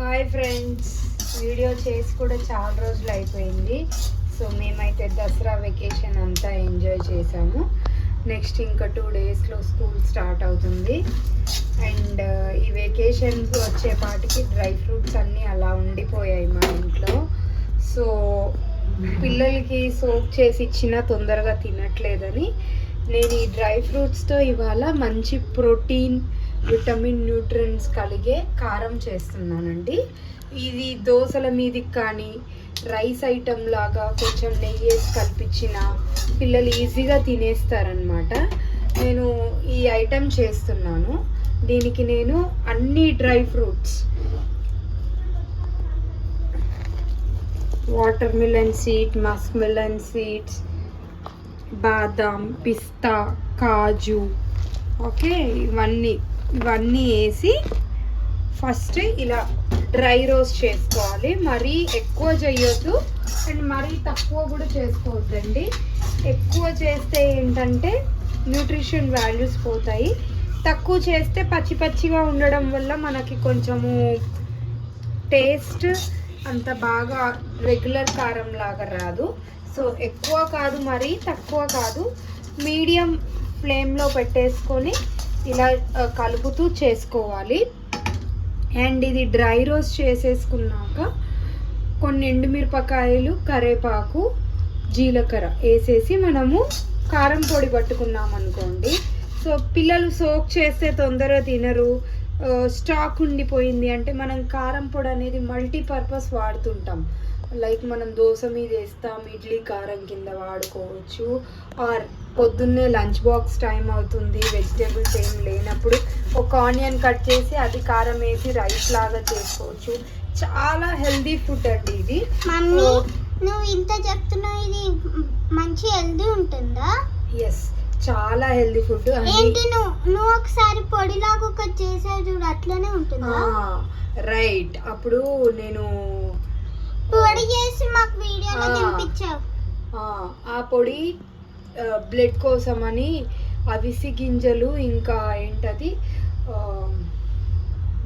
Hi friends, video చేసి కూడా చాలా రోజులు అయిపోయింది. సో మేమైతే దసరా వెకేషన్ అంతా ఎంజాయ్ చేసాము. నెక్స్ట్ ఇంకా 2 డేస్లో స్కూల్ స్టార్ట్ అవుతుంది. అండ్ ఈ వెకేషన్కి వచ్చేపాటికి డ్రై ఫ్రూట్స్ అన్నీ అలా ఉండిపోయాయి మా ఇంట్లో. సో పిల్లలకి సోక్ చేసి ఇచ్చినా తొందరగా తినట్లేదని నేను ఈ డ్రై ఫ్రూట్స్తో ఇవాళ మంచి ప్రోటీన్, విటమిన్, న్యూట్రియన్స్ కలిగే కారం చేస్తున్నానండి. ఇది దోశల మీదకి కానీ రైస్ ఐటమ్ లాగా కొంచెం నెయ్యి వేసి కల్పించిన పిల్లలు ఈజీగా తినేస్తారనమాట. నేను ఈ ఐటమ్ చేస్తున్నాను. దీనికి నేను అన్ని dry fruits, water melon seed, Musk melon seeds, బాదాం, పిస్తా, కాజు, ఓకే, ఇవన్నీ వేసి ఫస్ట్ ఇలా డ్రై రోస్ట్ చేసుకోవాలి. మరీ ఎక్కువ చేయొద్దు అండ్ మరీ తక్కువ కూడా చేసుకోవద్దండి. ఎక్కువ చేస్తే ఏంటంటే న్యూట్రిషన్ వాల్యూస్ పోతాయి. తక్కువ చేస్తే పచ్చి పచ్చిగా ఉండడం వల్ల మనకి కొంచెము టేస్ట్ అంత బాగా రెగ్యులర్ కారం లాగా రాదు. సో ఎక్కువ కాదు, మరీ తక్కువ కాదు, మీడియం ఫ్లేమ్లో పెట్టేసుకొని ఇలా కలుపుతూ చేసుకోవాలి. అండ్ ఇది డ్రై రోస్ట్ చేసేసుకున్నాక కొన్ని ఎండుమిరపకాయలు, కరివేపాకు, జీలకర్ర వేసేసి మనము కారం పొడి పట్టుకున్నాం అనుకోండి. సో పిల్లలు సోక్ చేస్తే తొందరగా తినరు. స్టాక్ ఉండిపోయింది అంటే మనం కారం పొడి అనేది మల్టీపర్పస్ వాడుతుంటాం. లైక్ మనం దోశ మీద వేస్తాం, ఇడ్లీ కారం కింద వాడుకోవచ్చు. ఆర్ పొద్దున్నే లంచ్ బాక్స్ టైం అవుతుంది, వెజిటేబుల్స్ ఏం లేనప్పుడు ఒక ఆనియన్ కట్ చేసి అది కారం వేసి రైస్ లాగా చేసుకోవచ్చు. చాలా హెల్దీ ఫుడ్ అండి ఇది. మమ్మీ, నువ్వు ఇంత చెప్తున్నావు, ఇది మంచి హెల్దీ ఉంటుందా? ఎస్, చాలా హెల్దీ ఫుడ్. ఏంటి, నువ్వు ఒకసారి పొడిలాగా ఒకటి చేసావు చూడు, అట్లనే ఉంటుందా? రైట్. అప్పుడు నేను పొడి చేసి మాకు వీడియోలో చూపించావు. ఆ పొడి బ్లడ్ కోసమని అవిసి గింజలు, ఇంకా ఏంటది,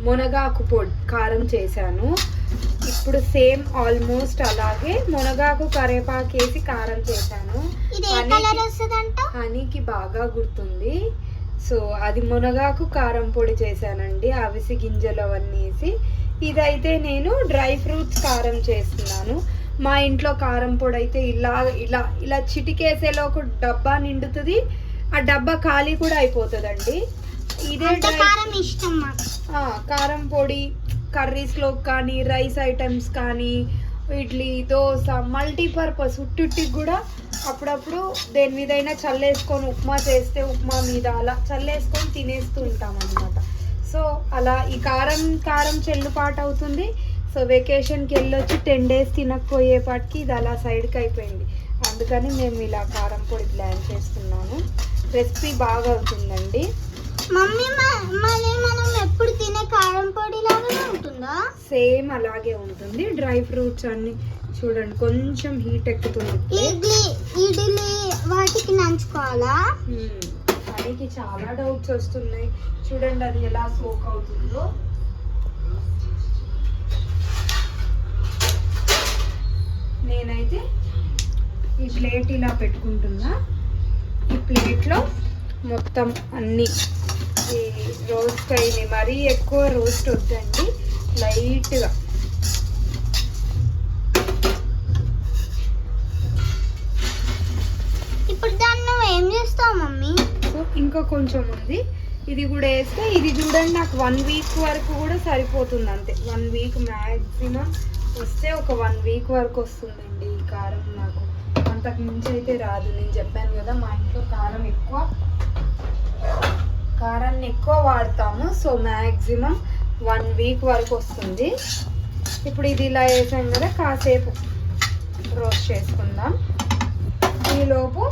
మునగాకు పొడి కారం చేశాను. ఇప్పుడు సేమ్ ఆల్మోస్ట్ అలాగే మునగాకు, కరివేపాకు వేసి కారం చేశాను. హనీకి బాగా గుర్తుంది. సో అది మునగాకు కారం పొడి చేశానండి, అవిసి గింజలు అవన్నీ వేసి. ఇదైతే నేను డ్రై ఫ్రూట్స్ కారం చేస్తున్నాను. మా ఇంట్లో కారం పొడి అయితే ఇలా ఇలా ఇలా చిటికేసేలో ఒక డబ్బా నిండుతుంది, ఆ డబ్బా ఖాళీ కూడా అయిపోతుందండి. ఇదే కారం ఇష్టం. కారం పొడి కర్రీస్లో కానీ రైస్ ఐటమ్స్ కానీ ఇడ్లీ, దోశ, మల్టీపర్పస్ ఉట్టుటికి కూడా అప్పుడప్పుడు దేని మీదైనా చల్లేసుకొని ఉప్మా చేస్తే ఉప్మా మీద అలా చల్లేసుకొని తినేస్తూ ఉంటాం అన్నమాట. సో అలా ఈ కారం చెల్లుపాటు అవుతుంది. సో వెకేషన్కి వెళ్ళొచ్చి 10 days తినకపోయేపాటికి ఇది అలా సైడ్కి అయిపోయింది. అందుకని మేము ఇలా కారం పొడి ప్లాన్ చేస్తున్నాను. రెసిపీ బాగా అవుతుందండి. మమ్మీ, మళ్ళీ మనం ఎప్పుడు తినే కారం పొడి లాగానే ఉంటుందా? సేమ్ అలాగే ఉంటుంది. డ్రై ఫ్రూట్స్ అన్ని చూడండి, కొంచెం హీట్ ఎక్కుతుంది. ఇడ్లీ వాటికి నంచుకోవాలా? దానికి చాలా డౌట్స్ వస్తున్నాయి. చూడండి అది ఎలా సోక్ అవుతుందో. నేనైతే ఈ ప్లేట్ ఇలా పెట్టుకుంటున్నా. ఈ ప్లేట్లో మొత్తం అన్నీ ఈ రోస్ట్ అయింది. మరీ ఎక్కువ రోస్ట్ వద్దండి, లైట్గా. ఇప్పుడు దాన్ని నువ్వు ఏం చేస్తావు మమ్మీ? ఇంకా కొంచెం ఉంది, ఇది కూడా వేస్తే ఇది చూడండి నాకు 1 week వరకు కూడా సరిపోతుంది. అంతే, 1 week మ్యాక్సిమం వస్తే ఒక 1 week వరకు వస్తుందండి ఈ కారం. నాకు అంతకు మించి అయితే రాదు. నేను చెప్పాను కదా మా ఇంట్లో కారాన్ని ఎక్కువ వాడతాము. సో మ్యాక్సిమం 1 week వరకు వస్తుంది. ఇప్పుడు ఇది ఇలా వేసాం కదా, కాసేపు రోస్ట్ చేసుకుందాం. ఈలోపు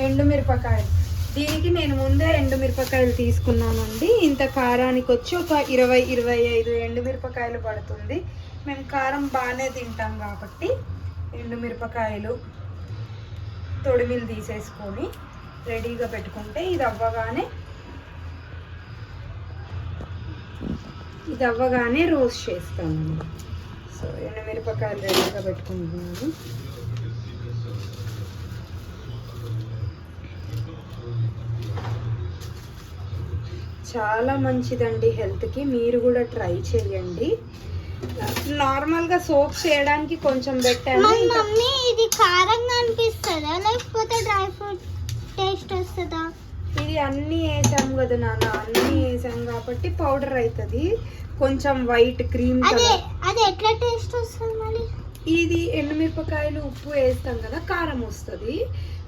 ఎండుమిరపకాయలు, దీనికి నేను ముందే ఎండుమిరపకాయలు తీసుకున్నానండి. ఇంత కారానికి వచ్చి ఒక 20-25 ఎండుమిరపకాయలు పడుతుంది. మేము కారం బాగానే తింటాం కాబట్టి ఎండుమిరపకాయలు తొడిమిలు తీసేసుకొని రెడీగా పెట్టుకుంటే ఇది అవ్వగానే ఇది అవ్వగానే రోస్ట్ చేస్తాను. సో ఎండుమిరపకాయలు రెడీగా పెట్టుకుంటున్నాను. చాలా మంచిదండి హెల్త్కి, మీరు కూడా ట్రై చేయండి. నార్మల్గా సోప్ చేయడానికి కొంచెం పెట్టాను. మమ్మీ ఇది కారంగా అనిపిస్తుందా లేకపోతే డ్రై ఫ్రూట్ టేస్ట్ వస్తుందా? ఇది అన్నీ వేసాం కదా నాన్న, అన్నీ వేసాం కాబట్టి పౌడర్ అవుతుంది. కొంచెం వైట్ క్రీమ్ కలర్. అది ఎట్లా టేస్ట్ వస్తుంది మళ్ళీ? ఇది ఎండుమిరపకాయలు ఉప్పు వేస్తాం కదా, కారం వస్తుంది.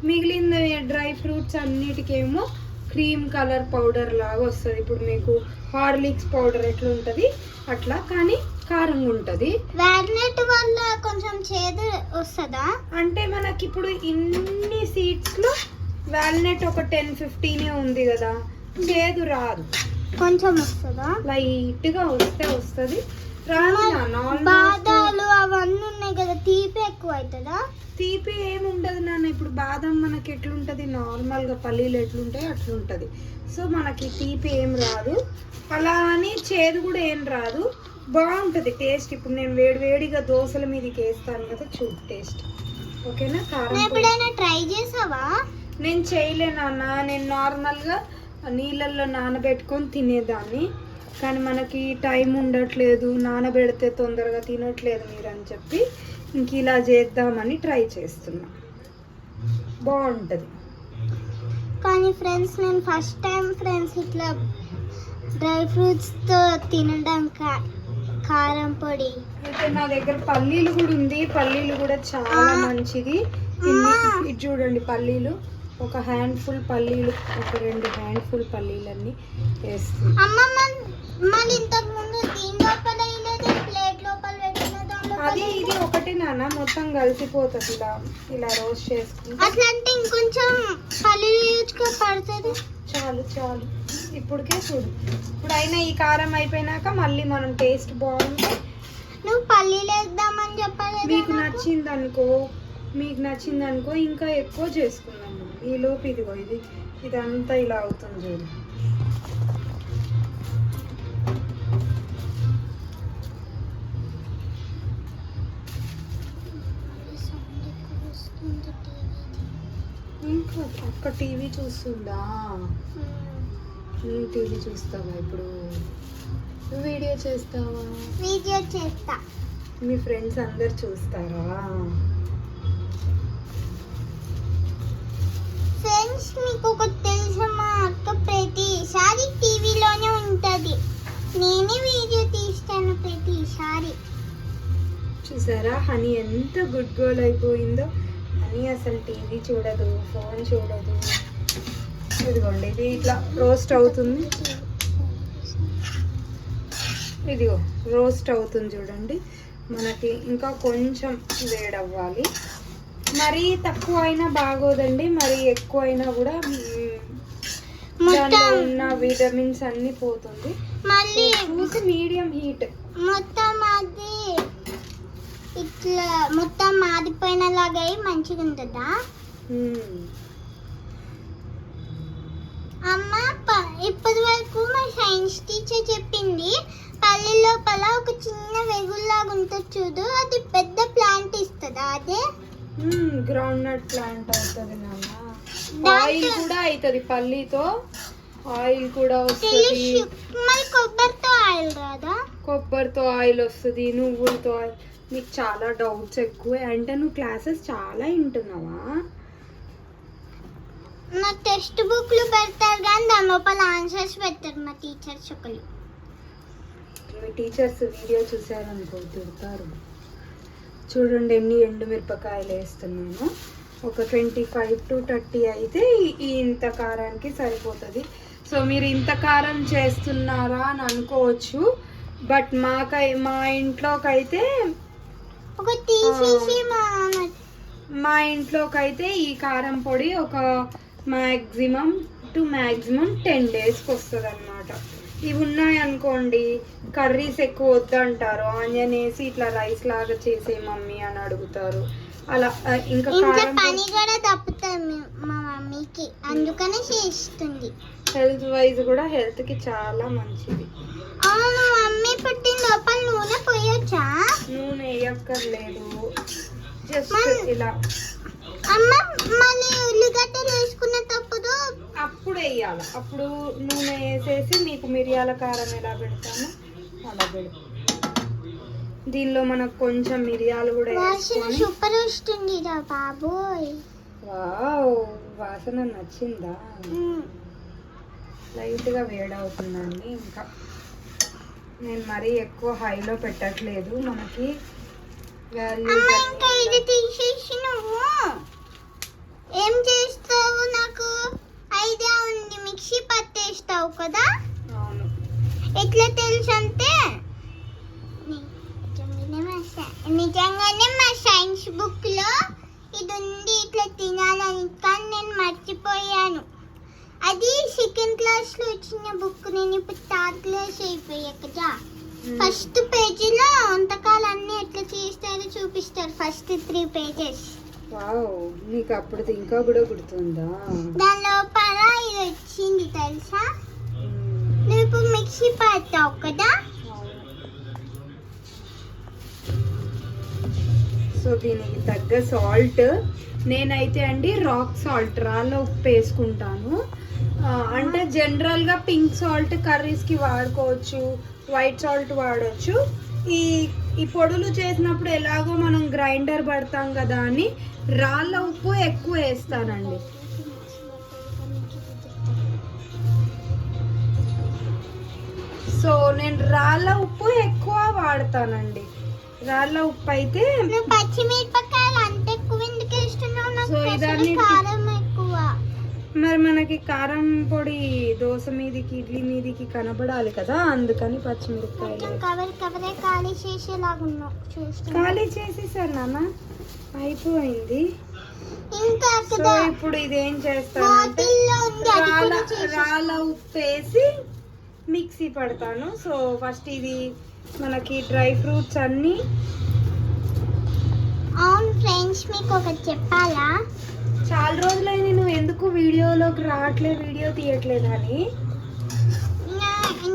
మిగిలిన డ్రై ఫ్రూట్స్ అన్నిటికేమో క్రీమ్ కలర్ పౌడర్ లాగా వస్తుంది. ఇప్పుడు మీకు హార్లిక్స్ పౌడర్ ఎట్లా ఉంటుంది అట్లా, కానీ కారంగా ఉంటుంది. వాల్నట్ వల్ల కొంచెం చేదు వస్తుందా? అంటే మనకి ఇప్పుడు ఇన్ని సీడ్స్లో వాల్నట్ ఒక 10-15 ఉంది కదా, చేదు రాదు. కొంచెం వస్తుందా? లైట్గా వస్తుంది. బాదాలు అవన్నీ ఉన్నాయి కదా, తీపి ఎక్కువ అవుతుందా? తీపి ఏమి ఉండదు నాన్న. ఇప్పుడు బాదం మనకి ఎట్లుంటుంది, నార్మల్గా పల్లీలు ఎట్లుంటాయి అట్లుంటుంది. సో మనకి తీపి ఏం రాదు, అలా అని చేదు కూడా ఏం రాదు. బాగుంటుంది టేస్ట్. ఇప్పుడు నేను వేడివేడిగా దోశల మీదకి వేస్తాను కదా, చూడు టేస్ట్. ఓకేనా? కారం ఎప్పుడైనా ట్రై చేసావా? నేను చేయలే నాన్న. నేను నార్మల్గా నీళ్ళల్లో నానబెట్టుకొని తినేదాన్ని, కానీ మనకి టైం ఉండట్లేదు, నానబెడితే తొందరగా తినట్లేదు మీరు అని చెప్పి ఇంక ఇలా చేద్దామని ట్రై చేస్తున్నా. బాగుంటుంది. కానీ ఫ్రెండ్స్ నేను ఫస్ట్ టైం ఫ్రెండ్స్ ఇట్లా డ్రై ఫ్రూట్స్తో తినడం కారం పొడి. అయితే నా దగ్గర పల్లీలు కూడా ఉంది. పల్లీలు కూడా చాలా మంచిది. ఇది చూడండి, పల్లీలు ఒక హ్యాండ్ఫుల్ పల్లీలు, ఒక 2 హ్యాండ్ఫుల్ పల్లీలన్నీ వేస్తుంది. మళ్ళీ ఇంతకు ముందు దీని లోపల ప్లేట్ లోపల పెట్టిన అది ఇది ఒకటే నాన్న, మొత్తం కలిసిపోతుంది. ఇలా రోస్ట్ చేసుకుంటే అట్లా అంటే ఇంకొంచెం పల్లీలు పడుతుంది. చాలు ఇప్పటికే చూడు. ఇప్పుడు అయినా ఈ కారం అయిపోయినాక మళ్ళీ మనం టేస్ట్ బాగుంటే నువ్వు పల్లీలు వేద్దామని చెప్పలేదు. మీకు నచ్చింది అనుకో ఇంకా ఎక్కువ చేసుకున్నాము. ఈ లోపు ఇదిగో ఇదంతా ఇలా అవుతుంది చూడు. ఇంకా ఒక్క టీవీ చూస్తుందా? టీవీ చూస్తావా? ఇప్పుడు వీడియో చేస్తావా? వీడియో చేస్తా. మీ ఫ్రెండ్స్ అందరు చూస్తారా? ఫ్రెండ్స్ మీకు ఒకటి తెలుసా, మా అక్క ప్రతిసారి టీవీలోనే ఉంటుంది, నేనే వీడియో తీస్తాను ప్రతిసారి. చూసారా హనీ ఎంత గుడ్ గర్ల్ అయిపోయిందో. హనీ అసలు టీవీ చూడదు, ఫోన్ చూడదు. ఇదిగోండి, ఇది ఇట్లా రోస్ట్ అవుతుంది. ఇదిగో రోస్ట్ అవుతుంది చూడండి. మనకి ఇంకా కొంచెం వేడవ్వాలి. మరీ తక్కువ అయినా బాగోదండి, మరీ ఎక్కువ అయినా కూడా దాంట్లో ఉన్న విటమిన్స్ అన్ని పోతుంది. మళ్ళీ చూసి మీడియం హీట్ మొత్తం అది ఇట్లా మొత్తం మాడిపోయిన లాగా మంచిగా ఉంటుందా? అమ్మ ఇప్పటి వరకు మా సైన్స్ టీచర్ చెప్పింది, పల్లె లోపల ఒక చిన్న వెగుల్లాగా ఉంటుంది చూడు, అది పెద్ద ప్లాంట్ ఇస్తుందా? అదే గ్రౌండ్ నట్ ప్లాంట్ అవుతుంది నాన్న. ఆయిల్ కూడా అవుతుంది, పల్లీతో ఆయిల్ కూడా వస్తుంది. మరి కొబ్బరితో ఆయిల్ రాదా? కొబ్బరితో ఆయిల్ వస్తుంది, నువ్వులతో ఆయిల్. నీకు చాలా డౌట్స్ ఎక్కువ అంటే నువ్వు క్లాసెస్ చాలా వింటున్నావా? నా టెక్స్ట్ బుక్లు పెడతారు కానీ దాని లోపల ఆన్సర్స్ పెడతారు మా టీచర్స్ ఒకళ్ళు. మీ టీచర్స్ వీడియో చూసారనుకో తిడతారు. చూడండి ఎన్ని ఎండుమిరపకాయలు వేస్తున్నాను. ఒక 25 to 30 అయితే ఇంత కారానికి సరిపోతుంది. సో మీరు ఇంత కారం చేస్తున్నారా అని అనుకోవచ్చు, బట్ మా ఇంట్లోకైతే ఈ కారం పొడి ఒక మ్యాక్సిమం 10 డేస్కి వస్తుంది అన్నమాట. ఇవి ఉన్నాయనుకోండి, కర్రీస్ ఎక్కువ వద్దంటారు, ఆనియన్ వేసి ఇట్లా రైస్ లాగా చేసే మమ్మీ అని అడుగుతారు. అలా ఇంకా పని కూడా తప్పుతుంది మా మమ్మీకి, అందుకనే చేస్తుంది. హెల్త్ వైజ్ కూడా హెల్త్కి చాలా మంచిది. అవును మమ్మీ, పుట్టిన లోపల నూనె పోయొచ్చా? నూనె వేయక్కర్లేదు, జస్ట్ ఇలా. అమ్మ మళ్ళీ ఉల్లిగడ్డలు వేసుకునేటప్పుడు అప్పుడు వేయాలి. అప్పుడు నూనె వేసేసి మీకు మిరియాల కారం ఎలా పెడతాను అలా పెడతాను. దీనిలో మనకు కొంచెం మిరియాలు కూడా వేసుకొని. సూపర్ వస్తుంది రా బాబోయ్. వావ్, వాసన నచ్చిందా? లైట్గా వేడవుతుందండి. ఇంకా నేను మరీ ఎక్కువ హైలో పెట్టట్లేదు, మనకి ఇంకా ఇది తీసేసి నువ్వు ఏం చేస్తావు? నాకు ఐడియా ఉంది, మిక్సీ పట్టేస్తావు కదా? అవును. ఎట్లా తెలుసు అంటే నిజంగానే మా సైన్స్ బుక్ లో ఇది ఉంది, ఇట్లా తినాలని, కానీ నేను మర్చిపోయాను. అది సెకండ్ క్లాస్ లో వచ్చిన బుక్, నేను ఇప్పుడు థర్డ్ క్లాస్ అయిపోయా కదా. ఫస్ట్ పేజీలో వంటకాలన్నీ ఎట్లా చేస్తారో చూపిస్తారు, ఫస్ట్ 3 pages. వావ్, నీకు అప్పుడు ఇంకా కూడా గుర్తుందా? దాని లోపల ఇది వచ్చింది తెలుసా? నువ్వు ఇప్పుడు మిక్సీ పడతావు కదా. సో దీనికి తగ్గ సాల్ట్ నేనైతే అండి రాక్ సాల్ట్, రాళ్ళ ఉప్పు వేసుకుంటాను. అంటే జనరల్గా పింక్ సాల్ట్ కర్రీస్కి వాడుకోవచ్చు, వైట్ సాల్ట్ వాడచ్చు. ఈ పొడులు చేసినప్పుడు ఎలాగో మనం గ్రైండర్ పడతాం కదా అని రాళ్ళ ఉప్పు ఎక్కువ వేస్తానండి. సో నేను రాళ్ళ ఉప్పు ఎక్కువ వాడతానండి. రాళ్ళ ఉప్పు అయితే పచ్చిమిరపకాయలు అంత ఎక్కువ ఎందుకు వేస్తున్నావు? సో ఇదన్నీ కారం ఎక్కువ. మరి మనకి కారం పొడి దోశ మీదికి ఇడ్లీ మీదికి కనబడాలి కదా, అందుకని పచ్చిమిరపకాయలు కవరే ఖాళీ చేసేలాగున్నావు. ఖాళీ చేసేసారు నాన్న, అయిపోయింది. ఇంకా సో ఇప్పుడు ఇదేం చేస్తానంటే రాళ్ళ ఉప్పు వేసి మిక్సీ పడతాను. సో ఫస్ట్ ఇది మనకి డ్రై ఫ్రూట్స్ అన్నీ. అవును ఫ్రెండ్స్, మీకు ఒకటి చెప్పాలా? చాలా రోజులైంది నువ్వు ఎందుకు వీడియోలోకి రావట్లేదు, వీడియో తీయట్లేదు అని. నాకు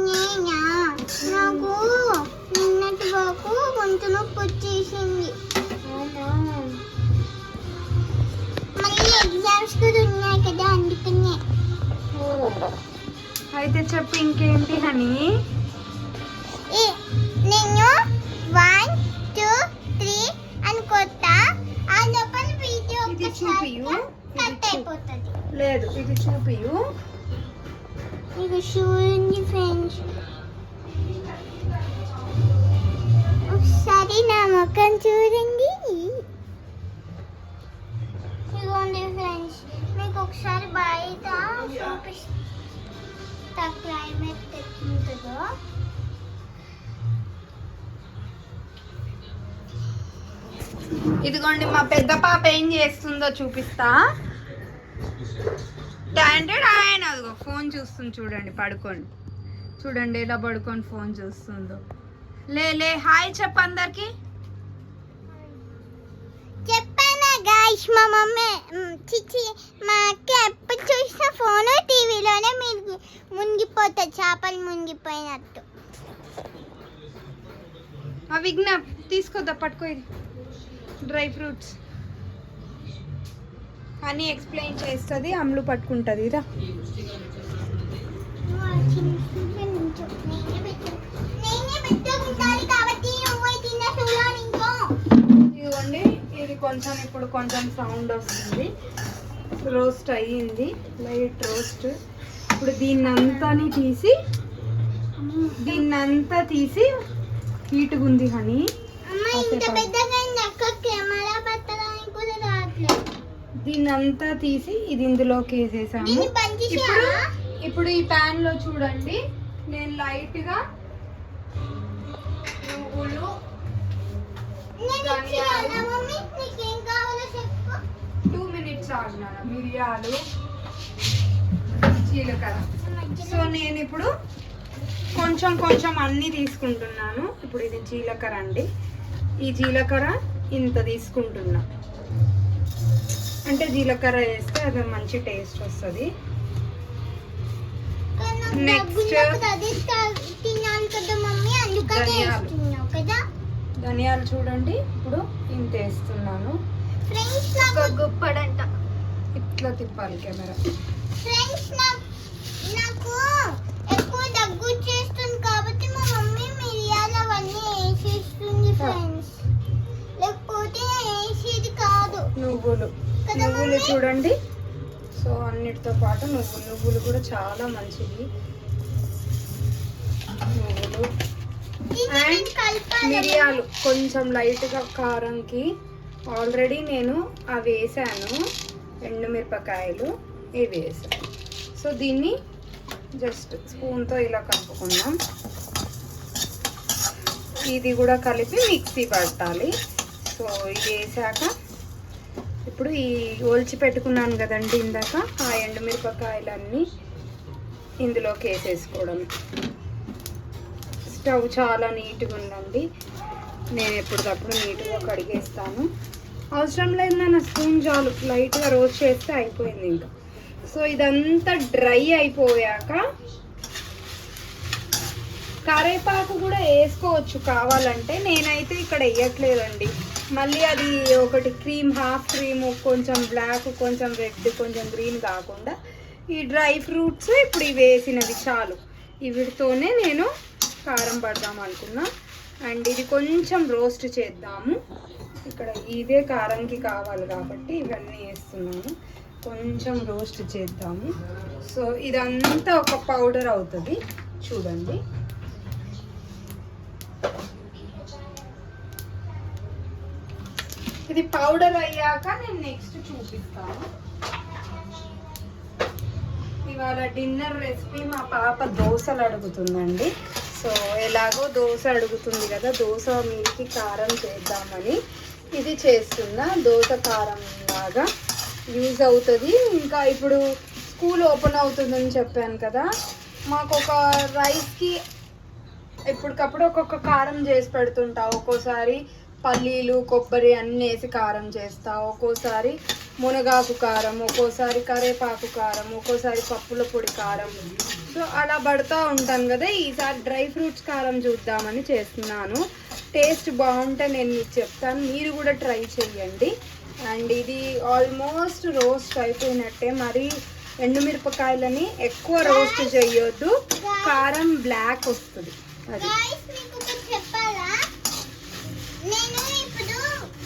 నిన్నటి వరకు గొంతు నొప్పి వచ్చేసింది. మళ్ళీ ఎగ్జామ్స్ కూడా ఉన్నాయి కదా, అందుకనే. అయితే చెప్పు ఇంకేంటి హనీ? నేను 1 2 3 అని కొత్త ఆ లోపల వీడియో ఇది చూపియు, కట్ అయిపోతుంది. లేదు ఇది చూపియు. ఇది చూడండి ఫ్రెండ్స్, ఒకసారి నా ముఖం చూడండి. ఇదిగోండి ఫ్రెండ్స్, మీకు ఒకసారి బయట చూపిస్తా క్లైమేట్ ఎట్లుంటుందో. ఇదిగోండి మా పెద్ద పాప ఏం చేస్తుందో చూపిస్తా. ఆయన అదిగో ఫోన్ చూస్తుంది చూడండి, పడుకోండి. చూడండి ఎలా పడుకొని ఫోన్ చూస్తుందో. లే హాయ్ చెప్పు అందరికి. చెప్పానా గాయ్స్, మా మమ్మీ చిచ్చి మా అక్క ఎప్పుడు చూసిన ఫోన్ టీవీలోనే మునిగిపోతుంది, చేపలు మునిగిపోయినట్టు. ఆ విజ్ఞాప్ తీసుకోద్దా, పట్టుకో. ఇది డ్రై ఫ్రూట్స్ అని ఎక్స్ప్లెయిన్ చేస్తుంది, అమ్ములు పట్టుకుంటుంది. ఇదా ఇదిగోండి, ఇది కొంచెం ఇప్పుడు కొంచెం సౌండ్ వస్తుంది. రోస్ట్ అయ్యింది, లైట్ రోస్ట్. ఇప్పుడు దీన్నంతా తీసి హీట్గా ఉంది హనీ. దీన్నంతా తీసి ఇది ఇందులోకి వేసేసాము. ఇప్పుడు ఈ ప్యాన్ లో చూడండి, నేను లైట్ గా నువ్వులు, ధనియాలు, 2 minutes ఆగినా, మిరియాలు, జీలకర్ర. సో నేను ఇప్పుడు కొంచెం అన్నీ తీసుకుంటున్నాను. ఇప్పుడు ఇది జీలకర్ర అండి, ఈ జీలకర్ర ఇంత తీసుకుంటున్నా. అంటే జీలకర్ర వేస్తే అది మంచి టేస్ట్ వస్తుంది. నాకు Next. దగ్గున్నప్పుడు అదే తినాలి కదా మమ్మీ, అందుకనే ధనియాలు. వేస్తున్నావు కదా. ధనియాలు చూడండి ఇప్పుడు ఇంత వేస్తున్నాను. ఫ్రెండ్స్ నాకు గుప్పడంట ఇట్లా తిప్పాలి కెమెరా. ఫ్రెండ్స్ నాకు ఎక్కువ దగ్గు చేస్తుంది కాబట్టి మా మమ్మీ మిరియాలు అవన్నీ వేసేస్తుంది ఫ్రెండ్స్, లేకపోతే వేసేది కాదు. నువ్వులు కదా నువ్వులు మమ్మీ? చూడండి. సో అన్నిటితో పాటు నువ్వులు కూడా చాలా మంచిది. నువ్వులు దీన్ని అండ్ కలపాలి. మిరియాలు కొంచెం లైట్గా కారంకి ఆల్రెడీ నేను అవి వేసాను. ఎండుమిరపకాయలు ఇవి వేసాను. సో దీన్ని జస్ట్ స్పూన్తో ఇలా కలుపుకుందాం. ఇది కూడా కలిపి మిక్సీ పట్టాలి. సో ఇది వేసాక ఇప్పుడు ఈ ఒలిచి పెట్టుకున్నాను కదండి ఇందాక, ఆ ఎండుమిరపకాయలన్నీ ఇందులోకి వేసేసుకోవడం. స్టవ్ చాలా నీట్గా ఉండండి. నేను ఎప్పటికప్పుడు నీట్గా కడిగేస్తాను. అవసరం లేదు నా స్పూన్ చాలు, లైట్గా రోస్ట్ చేస్తే అయిపోయింది ఇంకా. సో ఇదంతా డ్రై అయిపోయాక కరేపాకు కూడా వేసుకోవచ్చు కావాలంటే, నేనైతే ఇక్కడ వేయట్లేదండి. మళ్ళీ అది ఒకటి క్రీమ్, హాఫ్ క్రీమ్, కొంచెం బ్లాక్, కొంచెం రెడ్, కొంచెం గ్రీన్ కాకుండా ఈ డ్రై ఫ్రూట్స్ ఇప్పుడు ఇవి వేసినవి చాలు. వీటితోనే నేను కారం పడదాం అనుకున్నా. అండ్ ఇది కొంచెం రోస్ట్ చేద్దాము. ఇక్కడ ఇదే కారంకి కావాలి కాబట్టి ఇవన్నీ వేస్తున్నాను. కొంచెం రోస్ట్ చేద్దాము. సో ఇదంతా ఒక పౌడర్ అవుతుంది చూడండి. ఇది పౌడర్ అయ్యాక నేను నెక్స్ట్ చూపిస్తాను. ఇవాళ డిన్నర్ రెసిపీ మా పాప దోశలు అడుగుతుందండి. సో ఎలాగో దోశ అడుగుతుంది కదా, దోశ మీదకి కారం చేద్దామని ఇది చేస్తున్నా. దోశ కారం లాగా యూజ్ అవుతుంది. ఇంకా ఇప్పుడు స్కూల్ ఓపెన్ అవుతుందని చెప్పాను కదా, మాకు ఒక రైస్కి ఎప్పటికప్పుడు ఒక్కొక్క కారం చేసి పెడుతుంటా. ఒక్కోసారి పల్లీలు, కొబ్బరి అన్నీ వేసి కారం చేస్తా, ఒక్కోసారి మునగాకు కారం, ఒక్కోసారి కరేపాకు కారం, ఒక్కోసారి పప్పుల పొడి కారం. సో అలా పడుతూ ఉంటాను కదా. ఈసారి డ్రై ఫ్రూట్స్ కారం చూద్దామని చేస్తున్నాను. టేస్ట్ బాగుంటే నేను మీకు చెప్తాను, మీరు కూడా ట్రై చేయండి. అండ్ ఇది ఆల్మోస్ట్ రోస్ట్ అయిపోయినట్టే. మరి ఎండుమిరపకాయలని ఎక్కువ రోస్ట్ చేయొద్దు, కారం బ్లాక్ వస్తుంది. అది Guys, మీకు ఒకటి చెప్పాలా? నేను ఇప్పుడు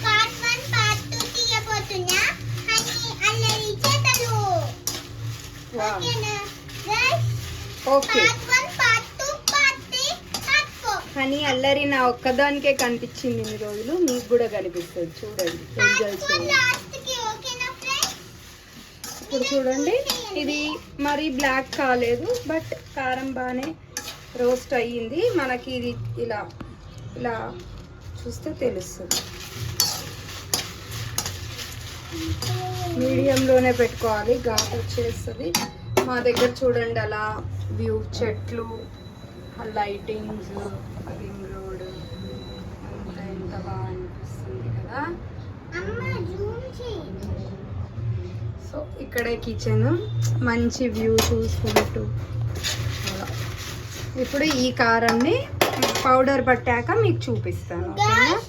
పార్ట్ 1 పార్ట్ 2 తీయబోతున్నా. హనీ అల్లరి చేతలు. ఓకేనా guys? Okay. Part 1 part 2 part 3 part 4. కానీ అల్లరి నా ఒక్కదానికే కనిపించింది ఇన్ని రోజులు, మీకు కూడా కనిపిస్తుంది చూడండి. పార్ట్ 4 లాస్ట్ కి ఓకేనా ఫ్రెండ్స్? ఇప్పుడు చూడండి, ఇది మరీ బ్లాక్ కాలేదు, బట్ కారం బాగానే రోస్ట్ అయ్యింది. మనకి ఇది ఇలా ఇలా చూస్తే తెలుస్తుంది. మీడియంలోనే పెట్టుకోవాలి, ఘాట్ వచ్చేస్తుంది. మా దగ్గర చూడండి అలా వ్యూ, చెట్లు, లైటింగ్స్, రింగ్ రోడ్ అంతా ఎంత బాగా అనిపిస్తుంది కదా. అమ్మ జూమ్ చేయి. సో ఇక్కడే కిచెన్, మంచి వ్యూ చూసుకుంటూ అలా. ఇప్పుడు ఈ కారాన్ని పౌడర్ పట్టాక మీకు చూపిస్తాను. ఓకేనా? Guys,